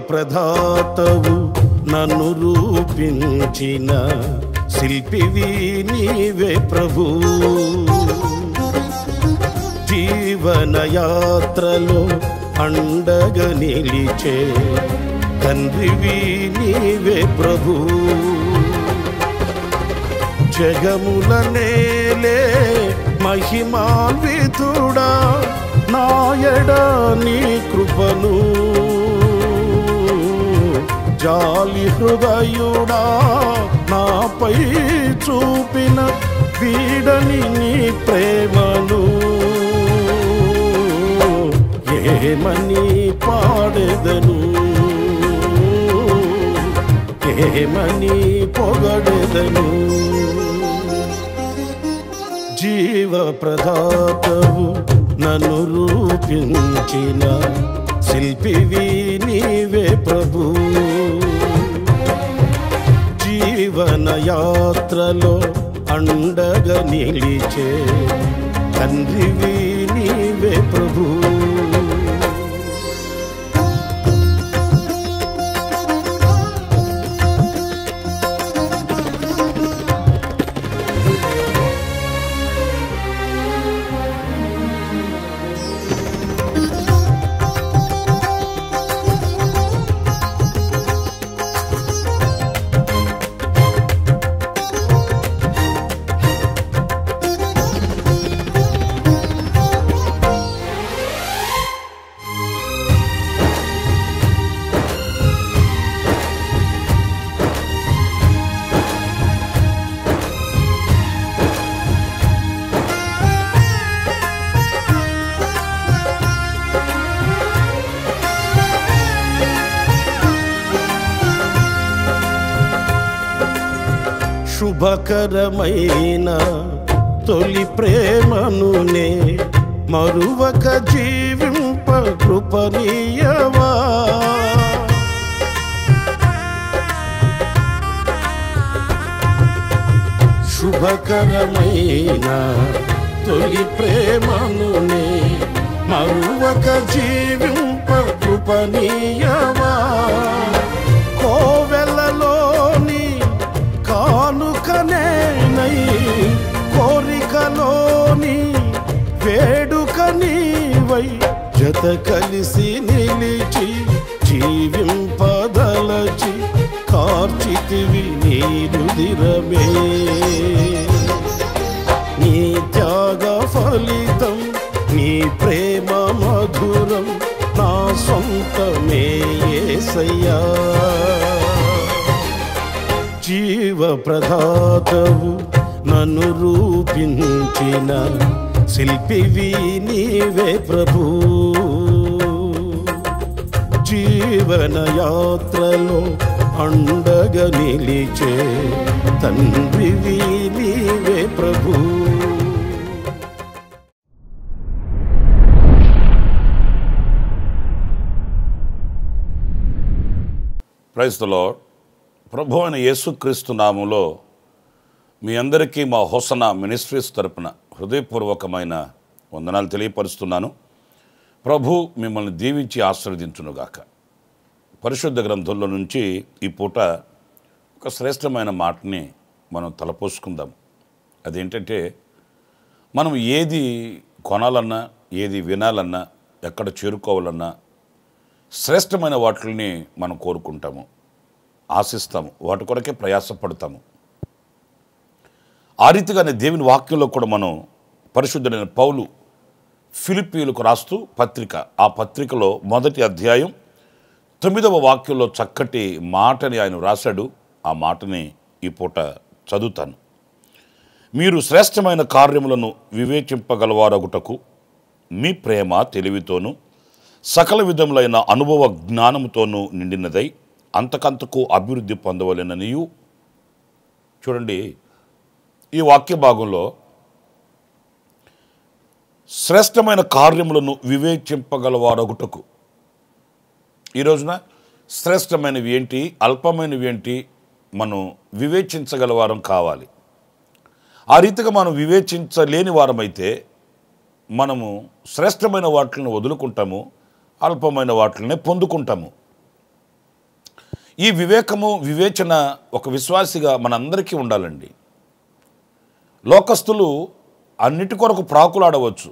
ప్రదాతవు నన్ను రూపించిన శిల్పివి నీవే ప్రభు. జీవనయాత్రలో అండగా నిలిచే తండ్రివి నీవే ప్రభు. జగముల నేలే మహిమాన్వితుడా నాయడ నీ కృపను జాలి హృదయుడా నాపై చూపిన వీడని నీ ప్రేమను ఏమని పాడెదను ఏమని పొగడెదను. జీవ ప్రదాతవు నన్ను రూపించిన శిల్పివి నీవే ప్రభు. జీవనయాత్రలో అండగా నిలిచే తండ్రివి నీవే ప్రభు. శుభకరమైన తొలి ప్రేమనునే మరువక జీవింప కృపనీయవా. శుభకరమైన తొలి ప్రేమనునే మరువక జీవింప కృపనీయవా. కోవెలలోని కానుకనేనై కోరికలోని వేడుక నీవై జత కలిసి నిలిచి జీవింపదలచి కార్చితివి నీ రుధిరమే. నీ త్యాగ ఫలితం నీ ప్రేమ మధురం నా సొంతమే యేసయ్యా. జీవ ప్రదాతవు నన్ను రూపించిన శిల్పివి నీవే ప్రభు. జీవనయాత్రలో అండగా నిలిచే తండ్రివి నీవే ప్రభు. Praise the lord. ప్రభు అయిన యేసుక్రీస్తు నామములో మీ అందరికీ మా హోసనా మినిస్ట్రీస్ తరపున హృదయపూర్వకమైన వందనాలు తెలియపరుస్తున్నాను. ప్రభు మిమ్మల్ని దీవించి ఆశీర్వదించునుగాక. పరిశుద్ధ గ్రంథంలో నుంచి ఈ పూట ఒక శ్రేష్టమైన మాటని మనం తలపోసుకుందాం. అదేంటంటే, మనం ఏది కొనాలన్నా, ఏది వినాలన్నా, ఎక్కడ చేరుకోవాలన్నా శ్రేష్టమైన వాటిని మనం కోరుకుంటాము, ఆశిస్తాము, వాటి కొరకే ప్రయాసపడతాము. ఆ రీతిగానే దేవుని వాక్యంలో కూడా మనం పరిశుద్ధుడైన పౌలు ఫిలిప్పీయులకు రాస్తూ పత్రిక, ఆ పత్రికలో 1వ అధ్యాయం 9వ వాక్యంలో చక్కటి మాటని ఆయన రాశాడు. ఆ మాటని ఈ పూట చదువుతాను. మీరు శ్రేష్టమైన కార్యములను వివేచింపగలవారగుటకు మీ ప్రేమ తెలివితోనూ సకల విధములైన అనుభవ జ్ఞానముతోనూ నిండినదై అంతకంతకు అభివృద్ధి పొందవలెననియు. చూడండి, ఈ వాక్య భాగంలో శ్రేష్టమైన కార్యములను వివేచింపగలవారగుటకు, ఈ రోజున శ్రేష్టమైనవి ఏంటి, అల్పమైనవి ఏంటి, మనం వివేచించగలవారం కావాలి. ఆ రీతిగా మనం వివేచించలేని వారమైతే మనము శ్రేష్టమైన వాటిని వదులుకుంటాము, అల్పమైన వాటిని పొందుకుంటాము. ఈ వివేకము వివేచన ఒక విశ్వాసిగా మనందరికీ ఉండాలండి. లోకస్తులు అన్నిటి కొరకు ప్రాకులాడవచ్చు.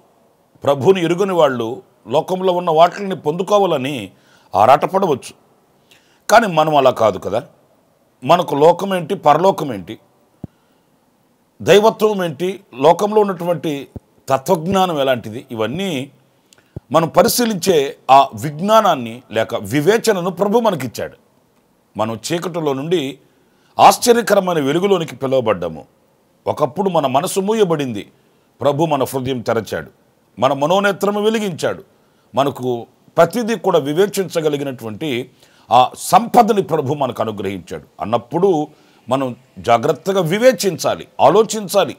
ప్రభువుని ఎరుగని వాళ్ళు లోకంలో ఉన్న వాటిని పొందుకోవాలని ఆరాటపడవచ్చు. కానీ మనం అలా కాదు కదా. మనకు లోకం ఏంటి, పరలోకం ఏంటి, దైవత్వం ఏంటి, లోకంలో ఉన్నటువంటి తత్వజ్ఞానం ఎలాంటిది, ఇవన్నీ మనం పరిశీలించే ఆ విజ్ఞానాన్ని లేక వివేచనను ప్రభు మనకిచ్చాడు. మనం చీకటిలో నుండి ఆశ్చర్యకరమైన వెలుగులోనికి పిలువబడ్డాము. ఒకప్పుడు మన మనసు మూయబడింది, ప్రభు మన హృదయం తెరచాడు, మన మనోనేత్రము వెలిగించాడు. మనకు ప్రతిదీ కూడా వివేచించగలిగినటువంటి ఆ సంపదని ప్రభు మనకు అనుగ్రహించాడు. అన్నప్పుడు మనం జాగ్రత్తగా వివేచించాలి, ఆలోచించాలి.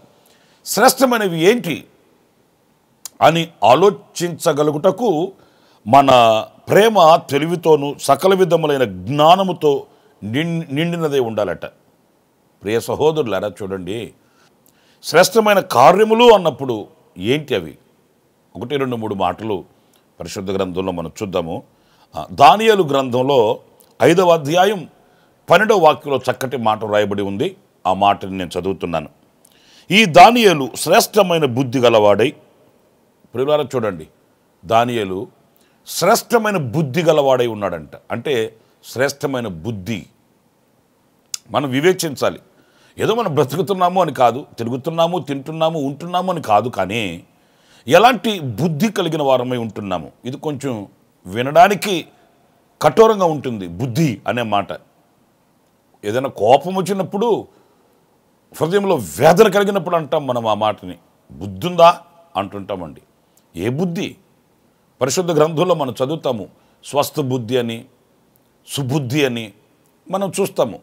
శ్రేష్టమైనవి ఏంటి అని ఆలోచించగలుగుటకు మన ప్రేమ తెలివితోనూ సకల విధములైన జ్ఞానముతో నిండినదే ఉండాలట. ప్రియ సహోదరులారా, చూడండి, శ్రేష్టమైన కార్యములు అన్నప్పుడు ఏంటి అవి? 1, 2, 3 మాటలు పరిశుద్ధ గ్రంథంలో మనం చూద్దాము. దానియేలు గ్రంథంలో 5వ అధ్యాయం 12వ వాక్యంలో చక్కటి మాట రాయబడి ఉంది. ఆ మాటని నేను చదువుతున్నాను. ఈ దానియేలు శ్రేష్టమైన బుద్ధి గలవాడై, ప్రియులారా చూడండి, దానియేలు శ్రేష్టమైన బుద్ధి గలవాడై ఉన్నాడంట. అంటే శ్రేష్టమైన బుద్ధి మనం వివేచించాలి. ఏదో మనం బ్రతుకుతున్నాము అని కాదు, తిరుగుతున్నాము, తింటున్నాము, ఉంటున్నాము అని కాదు, కానీ ఎలాంటి బుద్ధి కలిగిన వారమై ఉంటున్నాము. ఇది కొంచెం వినడానికి కఠోరంగా ఉంటుంది, బుద్ధి అనే మాట. ఏదైనా కోపం వచ్చినప్పుడు, హృదయంలో వేదన కలిగినప్పుడు అంటాం మనం ఆ మాటని. బుద్ధి ఉందా అంటుంటామండి. ఏ బుద్ధి? పరిశుద్ధ గ్రంథంలో మనం చదువుతాము, స్వస్థ బుద్ధి అని, సుబుద్ధి అని మనం చూస్తాము.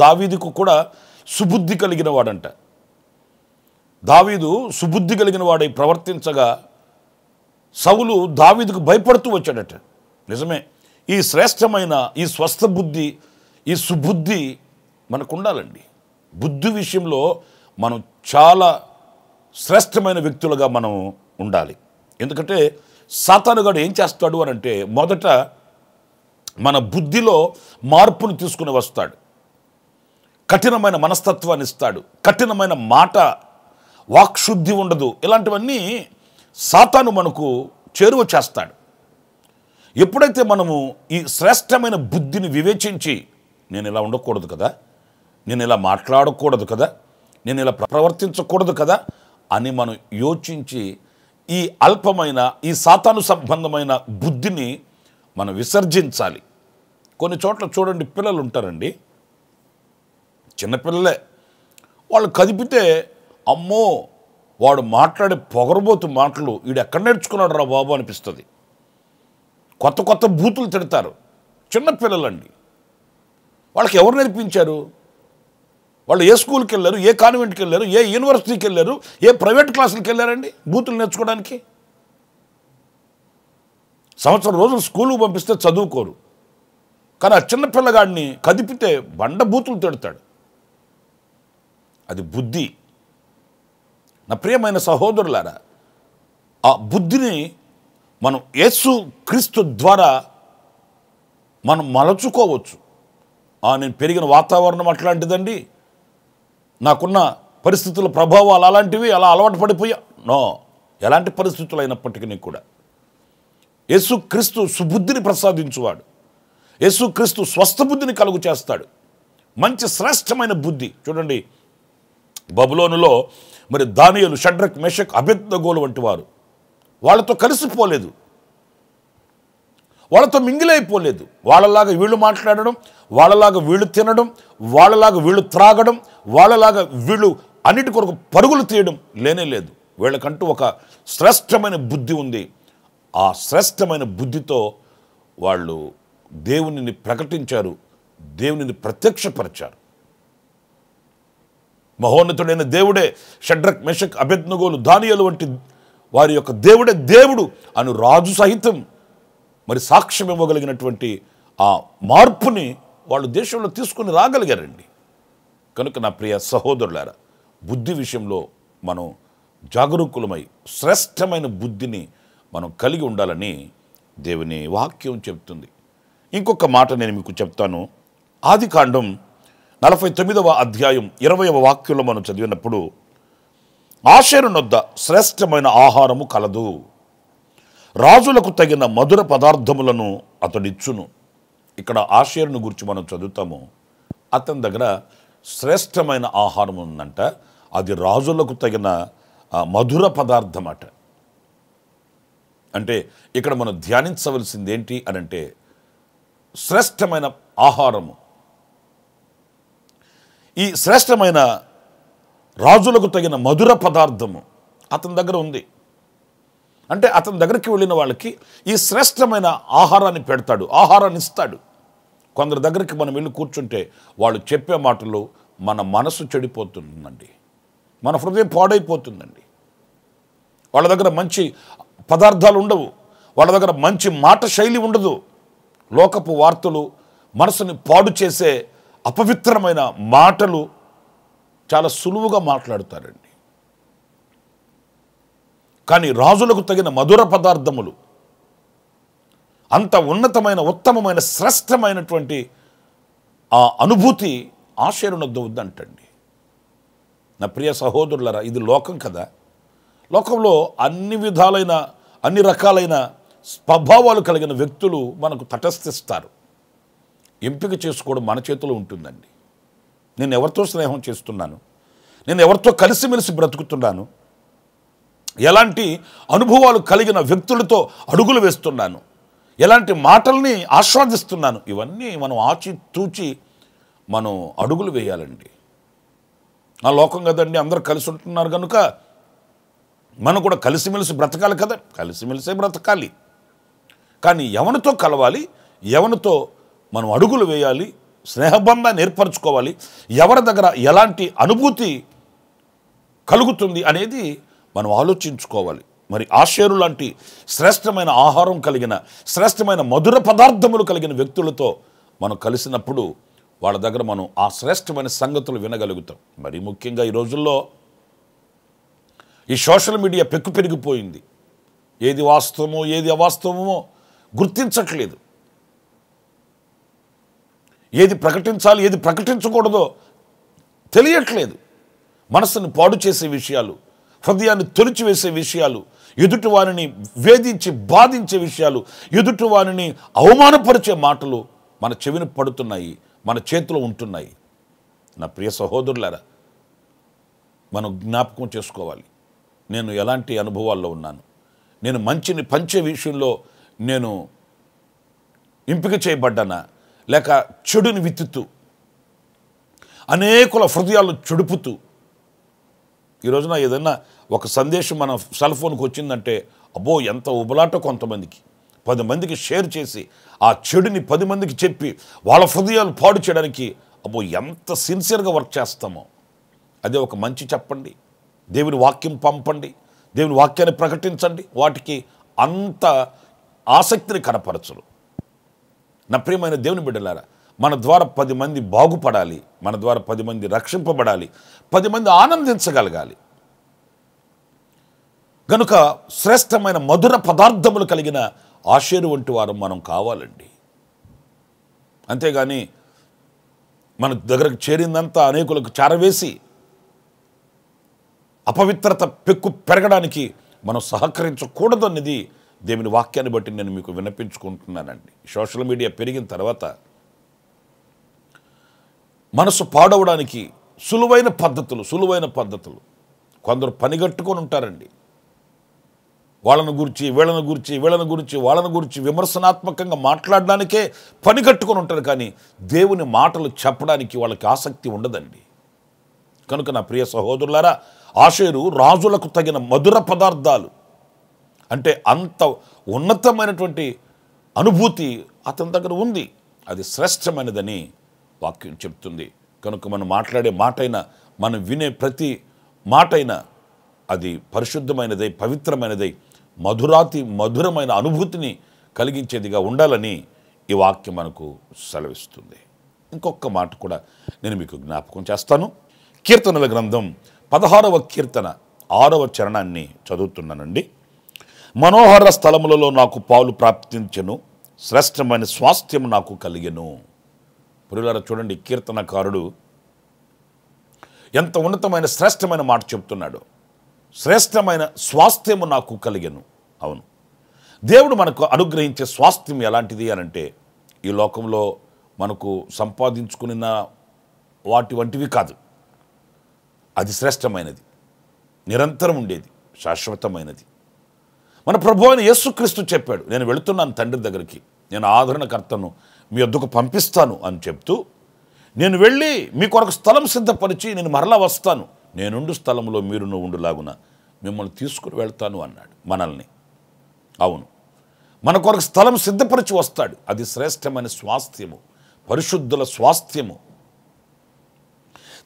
దావీదుకు కూడా సుబుద్ధి కలిగిన వాడంట. దావీదు సుబుద్ధి కలిగిన వాడై ప్రవర్తించగా సౌలు దావీదుకు భయపడుతూ వచ్చాడట. నిజమే, ఈ శ్రేష్టమైన ఈ స్వస్థ బుద్ధి, ఈ సుబుద్ధి మనకు ఉండాలండి. బుద్ధి విషయంలో మనం చాలా శ్రేష్టమైన వ్యక్తులుగా మనం ఉండాలి. ఎందుకంటే సాతానుగాడు ఏం చేస్తాడు అని అంటే, మొదట మన బుద్ధిలో మార్పును తీసుకుని వస్తాడు, కఠినమైన మనస్తత్వాన్ని ఇస్తాడు, కఠినమైన మాట, వాక్శుద్ధి ఉండదు. ఇలాంటివన్నీ సాతాను మనకు చేరువ చేస్తాడు. ఎప్పుడైతే మనము ఈ శ్రేష్టమైన బుద్ధిని వివేచించి, నేను ఇలా ఉండకూడదు కదా, నేను ఇలా మాట్లాడకూడదు కదా, నేను ఇలా ప్రవర్తించకూడదు కదా అని మనం యోచించి ఈ అల్పమైన ఈ సాతాను సంబంధమైన బుద్ధిని మనం విసర్జించాలి. కొన్ని చోట్ల చూడండి, పిల్లలు ఉంటారండి, చిన్నపిల్లలే, వాళ్ళు కదిపితే అమ్మో వాడు మాట్లాడే పొగరబోతు మాటలు వీడు ఎక్కడ నేర్చుకున్నాడు రా బాబు అనిపిస్తుంది. కొత్త కొత్త బూతులు తిడతారు. చిన్నపిల్లలండి, వాళ్ళకి ఎవరు నేర్పించారు? వాళ్ళు ఏ స్కూల్కి వెళ్ళారు, ఏ కాన్వెంట్కి వెళ్ళారు, ఏ యూనివర్సిటీకి వెళ్ళారు, ఏ ప్రైవేట్ క్లాసులకి వెళ్ళారండి బూతులు నేర్చుకోవడానికి? సంవత్సరం రోజులు స్కూల్కి పంపిస్తే చదువుకోరు, కానీ ఆ చిన్నపిల్లగాడిని కదిపితే బండ బూతులు తిడతాడు. అది బుద్ధి. నా ప్రియమైన సహోదరులారా, ఆ బుద్ధిని మనం యేసు క్రీస్తు ద్వారా మనం మలచుకోవచ్చు. నేను పెరిగిన వాతావరణం అట్లాంటిదండి, నాకున్న పరిస్థితుల ప్రభావాలు అలాంటివి, అలా అలవాటు పడిపోయా. నో, ఎలాంటి పరిస్థితులు అయినప్పటికీ కూడా యేసు క్రీస్తు సుబుద్ధిని ప్రసాదించువాడు. యేసు క్రీస్తు స్వస్థ బుద్ధిని కలుగు చేస్తాడు. మంచి శ్రేష్టమైన బుద్ధి. చూడండి, బబులోనులో మరి దానియేలు, షడ్రక్, మెషక్, అబేద్నెగోలు వంటి వారు వాళ్ళతో కలిసిపోలేదు, వాళ్ళతో మింగిలైపోలేదు. వాళ్ళలాగా వీళ్ళు మాట్లాడడం, వాళ్ళలాగా వీళ్ళు తినడం, వాళ్ళలాగా వీళ్ళు త్రాగడం, వాళ్ళలాగా వీళ్ళు అన్నిటి కొరకు పరుగులు తీయడం లేనే లేదు. వీళ్ళకంటూ ఒక శ్రేష్టమైన బుద్ధి ఉంది. ఆ శ్రేష్టమైన బుద్ధితో వాళ్ళు దేవునిని ప్రకటించారు, దేవునిని ప్రత్యక్షపరిచారు. మహోన్నతుడైన దేవుడే షడ్రక్, మెషక్, అబేద్నెగోలు, దానియేలు వంటి వారి యొక్క దేవుడే దేవుడు అను రాజు సహితం మరి సాక్ష్యం ఇవ్వగలిగినటువంటి ఆ మార్పుని వాళ్ళు దేశంలో తీసుకుని రాగలిగారండి. కనుక నా ప్రియ సహోదరులారా, బుద్ధి విషయంలో మనం జాగరూకులమై శ్రేష్టమైన బుద్ధిని మనం కలిగి ఉండాలని దేవుని వాక్యం చెప్తుంది. ఇంకొక మాట నేను మీకు చెప్తాను. ఆదికాండం 49వ అధ్యాయం 20వ వాక్యంలో మనం చదివినప్పుడు, ఆషేరు నొద్ద శ్రేష్టమైన ఆహారము కలదు, రాజులకు తగిన మధుర పదార్థములను అతడిచ్చును. ఇక్కడ ఆషేరును గురించి మనం చదువుతాము. అతని దగ్గర శ్రేష్టమైన ఆహారం ఉందంట. అది రాజులకు తగిన మధుర పదార్థం అట. అంటే ఇక్కడ మనం ధ్యానించవలసింది ఏంటి అని అంటే, శ్రేష్టమైన ఆహారము. ఈ శ్రేష్టమైన రాజులకు తగిన మధుర పదార్థము అతని దగ్గర ఉంది. అంటే అతని దగ్గరికి వెళ్ళిన వాళ్ళకి ఈ శ్రేష్టమైన ఆహారాన్ని పెడతాడు, ఆహారాన్ని ఇస్తాడు. కొందరి దగ్గరికి మనం వెళ్ళి కూర్చుంటే వాళ్ళు చెప్పే మాటలు మన మనసు చెడిపోతుందండి, మన హృదయం పాడైపోతుందండి. వాళ్ళ దగ్గర మంచి పదార్థాలు ఉండవు, వాళ్ళ దగ్గర మంచి మాట శైలి ఉండదు. లోకపు వార్తలు, మనసుని పాడు చేసే అపవిత్రమైన మాటలు చాలా సులువుగా మాట్లాడుతారండి. కానీ రాజులకు తగిన మధుర పదార్థములు, అంత ఉన్నతమైన ఉత్తమమైన శ్రేష్టమైనటువంటి ఆ అనుభూతి ఆషేరునొద్ద ఉందంటండి. నా ప్రియ సహోదరులారా, ఇది లోకం కదా. లోకంలో అన్ని విధాలైన, అన్ని రకాలైన స్వభావాలు కలిగిన వ్యక్తులు మనకు తటస్థిస్తారు. ఎంపిక చేసుకోవడం మన చేతిలో ఉంటుందండి. నేను ఎవరితో స్నేహం చేస్తున్నాను, నేను ఎవరితో కలిసిమెలిసి బ్రతుకుతున్నాను, ఎలాంటి అనుభవాలు కలిగిన వ్యక్తులతో అడుగులు వేస్తున్నాను, ఎలాంటి మాటల్ని ఆస్వాదిస్తున్నాను, ఇవన్నీ మనం ఆచితూచి మనం అడుగులు వేయాలండి. ఆ లోకం కదండి, అందరూ కలిసి ఉంటున్నారు కనుక మనం కూడా కలిసిమెలిసి బ్రతకాలి కదా, కలిసిమెలిసే బ్రతకాలి. కానీ ఎవరితో కలవాలి, ఎవరితో మనం అడుగులు వేయాలి, స్నేహబంధాన్ని ఏర్పరచుకోవాలి, ఎవరి దగ్గర ఎలాంటి అనుభూతి కలుగుతుంది అనేది మనం ఆలోచించుకోవాలి. మరి ఆషేరు లాంటి శ్రేష్టమైన ఆహారం కలిగిన, శ్రేష్టమైన మధుర పదార్థములు కలిగిన వ్యక్తులతో మనం కలిసినప్పుడు వాళ్ళ దగ్గర మనం ఆ శ్రేష్టమైన సంగతులు వినగలుగుతాం. మరి ముఖ్యంగా ఈ రోజుల్లో ఈ సోషల్ మీడియా పెక్కు పెరిగిపోయింది. ఏది వాస్తవమో ఏది అవాస్తవమో గుర్తించట్లేదు. ఏది ప్రకటించాలి, ఏది ప్రకటించకూడదో తెలియట్లేదు. మనసును పాడు చేసే విషయాలు, హృదయాన్ని తొలిచివేసే విషయాలు, ఎదుటి వారిని వేధించి బాధించే విషయాలు, ఎదుటి వారిని అవమానపరిచే మాటలు మన చెవిని పడుతున్నాయి, మన చేతిలో ఉంటున్నాయి. నా ప్రియ సహోదరులారా, మనం జ్ఞాపకం చేసుకోవాలి, నేను ఎలాంటి అనుభవాల్లో ఉన్నాను. నేను మంచిని పంచే విషయంలో నేను ఎంపిక చేయబడ్డానా, లేక చెడుని విత్తుతూ అనేకుల హృదయాలను చెడుపుతూ. ఈ రోజున ఏదైనా ఒక సందేశం మన సెల్ ఫోన్కి వచ్చిందంటే అబ్బో ఎంత ఉబలాట. కొంతమందికి 10 మందికి షేర్ చేసి ఆ చెడుని 10 మందికి చెప్పి వాళ్ళ హృదయాలు పాడు చేయడానికి అబ్బో ఎంత సిన్సియర్గా వర్క్ చేస్తామో. అదే ఒక మంచి చెప్పండి, దేవుని వాక్యం పంపండి, దేవుని వాక్యాన్ని ప్రకటించండి, వాటికి అంత ఆసక్తిని కనపరచరు. నా ప్రియమైన దేవుని బిడ్డలారా, మన ద్వారా 10 మంది బాగుపడాలి, మన ద్వారా 10 మంది రక్షింపబడాలి, 10 మంది ఆనందించగలగాలి. కనుక శ్రేష్టమైన మధుర పదార్థములు కలిగిన ఆషేరు వంటి వారు మనం కావాలండి. అంతేగాని మన దగ్గరకు చేరిందంతా అనేకులకు చారవేసి అపవిత్రత పెక్కు పెరగడానికి మనం సహకరించకూడదు అన్నది దేవుని వాక్యాన్ని బట్టి నేను మీకు విన్నపించుకుంటున్నానండి. సోషల్ మీడియా పెరిగిన తర్వాత మనసు పాడవడానికి సులువైన పద్ధతులు కొందరు పనిగట్టుకొని ఉంటారండి. వాళ్ళను గురించి వీళ్ళని గురించి విమర్శనాత్మకంగా మాట్లాడడానికే పనిగట్టుకొని ఉంటారు. కానీ దేవుని మాటలు చెప్పడానికి వాళ్ళకి ఆసక్తి ఉండదండి. కనుక నా ప్రియ సహోదరులారా, ఆషేరు రాజులకు తగిన మధుర పదార్థాలు, అంటే అంత ఉన్నతమైనటువంటి అనుభూతి అతని దగ్గర ఉంది. అది శ్రేష్టమైనదని వాక్యం చెప్తుంది. కనుక మనం మాట్లాడే మాటైనా, మనం వినే ప్రతి మాటైనా అది పరిశుద్ధమైనదై, పవిత్రమైనదై, మధురమైన అనుభూతిని కలిగించేదిగా ఉండాలని ఈ వాక్యం మనకు సెలవిస్తుంది. ఇంకొక మాట కూడా నేను మీకు జ్ఞాపకం చేస్తాను. కీర్తనల గ్రంథం 16వ కీర్తన 6వ చరణాన్ని చదువుతున్నానండి. మనోహర స్థలములలో నాకు పాలు ప్రాప్తించెను, శ్రేష్టమైన స్వాస్థ్యం నాకు కలిగెను. ప్రియులారా చూడండి, కీర్తనకారుడు ఎంత ఉన్నతమైన శ్రేష్టమైన మాట చెప్తున్నాడు. శ్రేష్టమైన స్వాస్థ్యము నాకు కలిగెను. అవును, దేవుడు మనకు అనుగ్రహించే స్వాస్థ్యం ఎలాంటిది అనంటే ఈ లోకంలో మనకు సంపాదించుకున్న వాటి వంటివి కాదు. అది శ్రేష్టమైనది, నిరంతరం ఉండేది, శాశ్వతమైనది. మన ప్రభువు అయిన యేసుక్రీస్తు చెప్పాడు, నేను వెళుతున్నాను తండ్రి దగ్గరికి, నేను ఆదరణకర్తను మీ వద్దకు పంపిస్తాను అని చెప్తూ, నేను వెళ్ళి మీ కొరకు స్థలం సిద్ధపరిచి నేను మరలా వస్తాను, నేనుండు స్థలంలో మీరును ఉండులాగున మిమ్మల్ని తీసుకుని వెళ్తాను అన్నాడు మనల్ని. అవును, మన కొరకు స్థలం సిద్ధపరిచి వస్తాడు. అది శ్రేష్టమైన స్వాస్థ్యము, పరిశుద్ధుల స్వాస్థ్యము,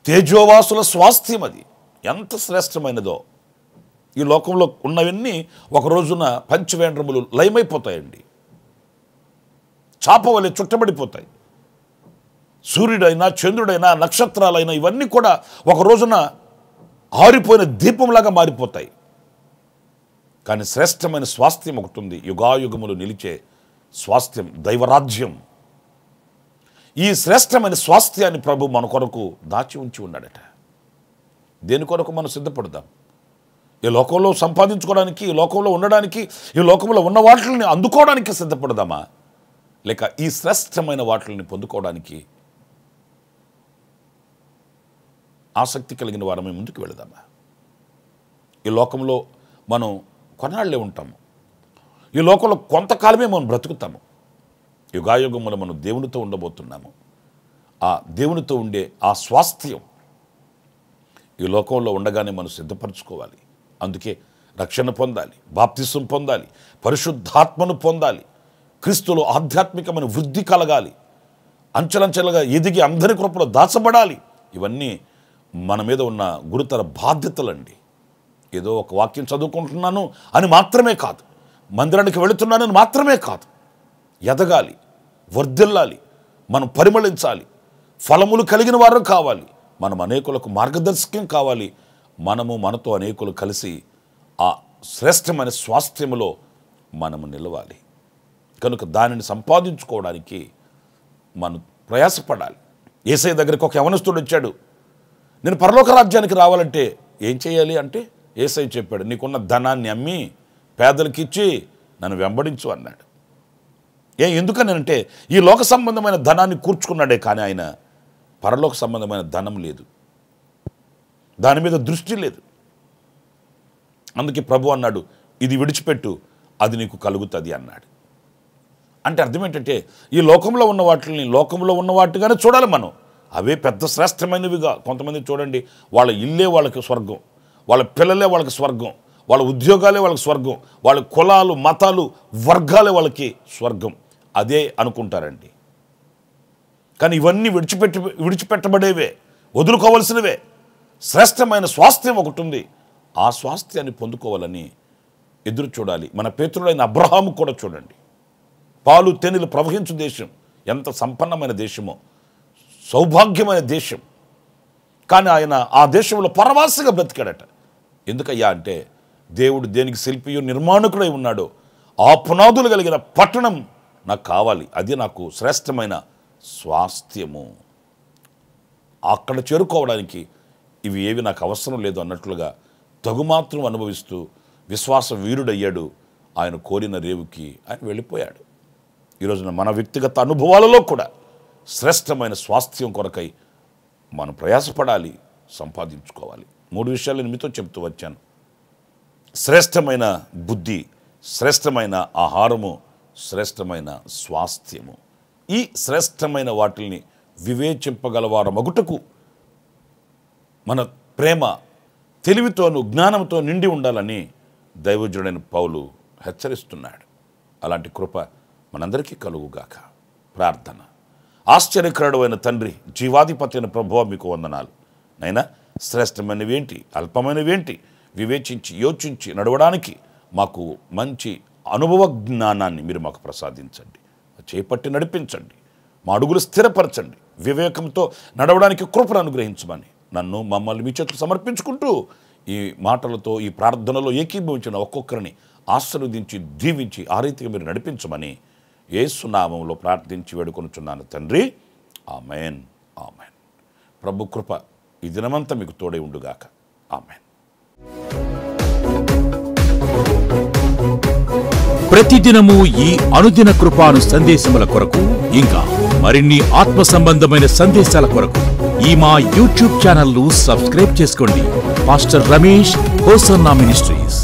తేజోవాసుల స్వాస్థ్యం. అది ఎంత శ్రేష్టమైనదో. ఈ లోకంలో ఉన్నవన్నీ ఒక రోజున పంచవేంద్రములు లయమైపోతాయండి, చాప వలె చుట్టబడిపోతాయి. సూర్యుడైనా చంద్రుడైనా నక్షత్రాలైనా ఇవన్నీ కూడా ఒక రోజున ఆరిపోయిన దీపంలాగా మారిపోతాయి. కానీ శ్రేష్టమైన స్వాస్థ్యం ఒకటి ఉంది, యుగాయుగములు నిలిచే స్వాస్థ్యం, దైవరాజ్యం. ఈ శ్రేష్టమైన స్వాస్థ్యాన్ని ప్రభు మన కొరకు దాచి ఉంచి ఉన్నాడట. దేని కొరకు మనం సిద్ధపడదాం? ఈ లోకంలో సంపాదించుకోవడానికి, ఈ లోకంలో ఉండడానికి, ఈ లోకంలో ఉన్న వాటిని అందుకోవడానికి సిద్ధపడదామా, లేక ఈ శ్రేష్టమైన వాటిని పొందుకోవడానికి ఆసక్తి కలిగిన వారమే ముందుకు వెళదామా? ఈ లోకంలో మనం కొన్నాళ్లే ఉంటాము, ఈ లోకంలో కొంతకాలమే మనం బ్రతుకుతాము. యుగాయుగములో మనం దేవునితో ఉండబోతున్నాము. ఆ దేవునితో ఉండే ఆ స్వాస్థ్యం ఈ లోకంలో ఉండగానే మనం సిద్ధపరచుకోవాలి. అందుకే రక్షణ పొందాలి, బాప్తిసం పొందాలి, పరిశుద్ధాత్మను పొందాలి, క్రీస్తులో ఆధ్యాత్మికమైన వృద్ధి కలగాలి, అంచెలంచెలుగా ఎదిగి అందరి కృపలో దాచబడాలి. ఇవన్నీ మన మీద ఉన్న గురుతర బాధ్యతలండి. ఏదో ఒక వాక్యం చదువుకుంటున్నాను అని మాత్రమే కాదు, మందిరానికి వెళుతున్నానని మాత్రమే కాదు. ఎదగాలి, వర్ధిల్లాలి, మనం పరిమళించాలి, ఫలములు కలిగిన వారు కావాలి, మనం అనేకులకు మార్గదర్శకం కావాలి. మనము మనతో అనేకులు కలిసి ఆ శ్రేష్టమైన స్వాస్థ్యములో మనము నిలవాలి. కనుక దానిని సంపాదించుకోవడానికి మనం ప్రయాసపడాలి. యేసయ్య దగ్గరికి ఒక యవనస్తుడు వచ్చాడు, నేను పరలోక రాజ్యానికి రావాలంటే ఏం చేయాలి అంటే యేసయ్య చెప్పాడు, నీకున్న ధనాన్ని అమ్మి పేదలకు ఇచ్చి నన్ను వెంబడించు అన్నాడు. ఎందుకని అంటే ఈ లోక సంబంధమైన ధనాన్ని కూర్చుకున్నాడే, కానీ ఆయన పరలోక సంబంధమైన ధనం లేదు, దాని మీద దృష్టి లేదు. అందుకే ప్రభు అన్నాడు, ఇది విడిచిపెట్టు, అది నీకు కలుగుతుంది అన్నాడు. అంటే అర్థం ఏంటంటే ఈ లోకంలో ఉన్న వాటిని లోకంలో ఉన్న వాటిగానే చూడాలి మనం. అవే పెద్ద శ్రేష్టమైనవిగా. కొంతమంది చూడండి, వాళ్ళ ఇల్లే వాళ్ళకి స్వర్గం, వాళ్ళ పిల్లలే వాళ్ళకి స్వర్గం, వాళ్ళ ఉద్యోగాలే వాళ్ళకి స్వర్గం, వాళ్ళ కులాలు మతాలు వర్గాలే వాళ్ళకి స్వర్గం, అదే అనుకుంటారండి. కానీ ఇవన్నీ విడిచిపెట్టబడేవే, వదులుకోవలసినవే. శ్రేష్టమైన స్వాస్థ్యం ఒకటి ఉంది, ఆ స్వాస్థ్యాన్ని పొందుకోవాలని ఎదురు చూడాలి. మన పితరులైన అబ్రహాము కూడా చూడండి, పాలు తేనెలు ప్రవహించు దేశం, ఎంత సంపన్నమైన దేశమో, సౌభాగ్యమైన దేశం. కానీ ఆయన ఆ దేశంలో పరవాసిగా బ్రతికాడట. ఎందుకయ్యా అంటే దేవుడు దేనికి శిల్పియు నిర్మాణకుడై ఉన్నాడో ఆ పునాదులు కలిగిన పట్టణం నాకు కావాలి, అది నాకు శ్రేష్టమైన స్వాస్థ్యము. అక్కడ చేరుకోవడానికి ఇవి ఏవి నాకు అవసరం లేదు అన్నట్లుగా తగుమాత్రం అనుభవిస్తూ విశ్వాస వీరుడయ్యాడు. ఆయన కోరిన రేవుకి ఆయన వెళ్ళిపోయాడు. ఈరోజున మన వ్యక్తిగత అనుభవాలలో కూడా శ్రేష్టమైన స్వాస్థ్యం కొరకై మనం ప్రయాసపడాలి, సంపాదించుకోవాలి. 3 విషయాలు నేను మీతో చెప్తూ వచ్చాను. శ్రేష్టమైన బుద్ధి, శ్రేష్టమైన ఆహారము, శ్రేష్టమైన స్వాస్థ్యము. ఈ శ్రేష్టమైన వాటిని వివేచింపగలవారు మగుటకు మన ప్రేమ తెలివితోనూ జ్ఞానంతో నిండి ఉండాలని దైవజనుడైన పౌలు హెచ్చరిస్తున్నాడు. అలాంటి కృప మనందరికీ కలుగుగాక. ప్రార్థన. ఆశ్చర్యకరుడు అయిన తండ్రి, జీవాధిపతి అయిన ప్రభువా, మీకు వందనాలు. నైనా శ్రేష్టమైనవేంటి, అల్పమైనవేంటి వివేచించి యోచించి నడవడానికి మాకు మంచి అనుభవ జ్ఞానాన్ని మీరు మాకు ప్రసాదించండి, చేపట్టి నడిపించండి, మా అడుగులు స్థిరపరచండి, వివేకంతో నడవడానికి కృపను అనుగ్రహించమని నన్ను మమ్మల్ని మీ చేతులు సమర్పించుకుంటూ ఈ మాటలతో ఈ ప్రార్థనలో ఏకీభవించిన ఒక్కొక్కరిని ఆశీర్వదించి దీవించి ఆ రీతిగా మీరు నడిపించమని యేసు నామములో ప్రార్థించి వేడుకొనుచున్నాను తండ్రి, ఆమెన్. ఆమెన్. ప్రభు కృప ఈ దినమంతా మీకు తోడై ఉండుగాక. ఆమెన్. ప్రతిదినము ఈ అనుదిన కృపాను సందేశముల కొరకు, ఇంకా మరిన్ని ఆత్మ సంబంధమైన సందేశాల కొరకు ఈ మా యూట్యూబ్ ఛానల్ ను సబ్స్క్రైబ్ చేసుకోండి. Pastor Ramesh hosanna ministries.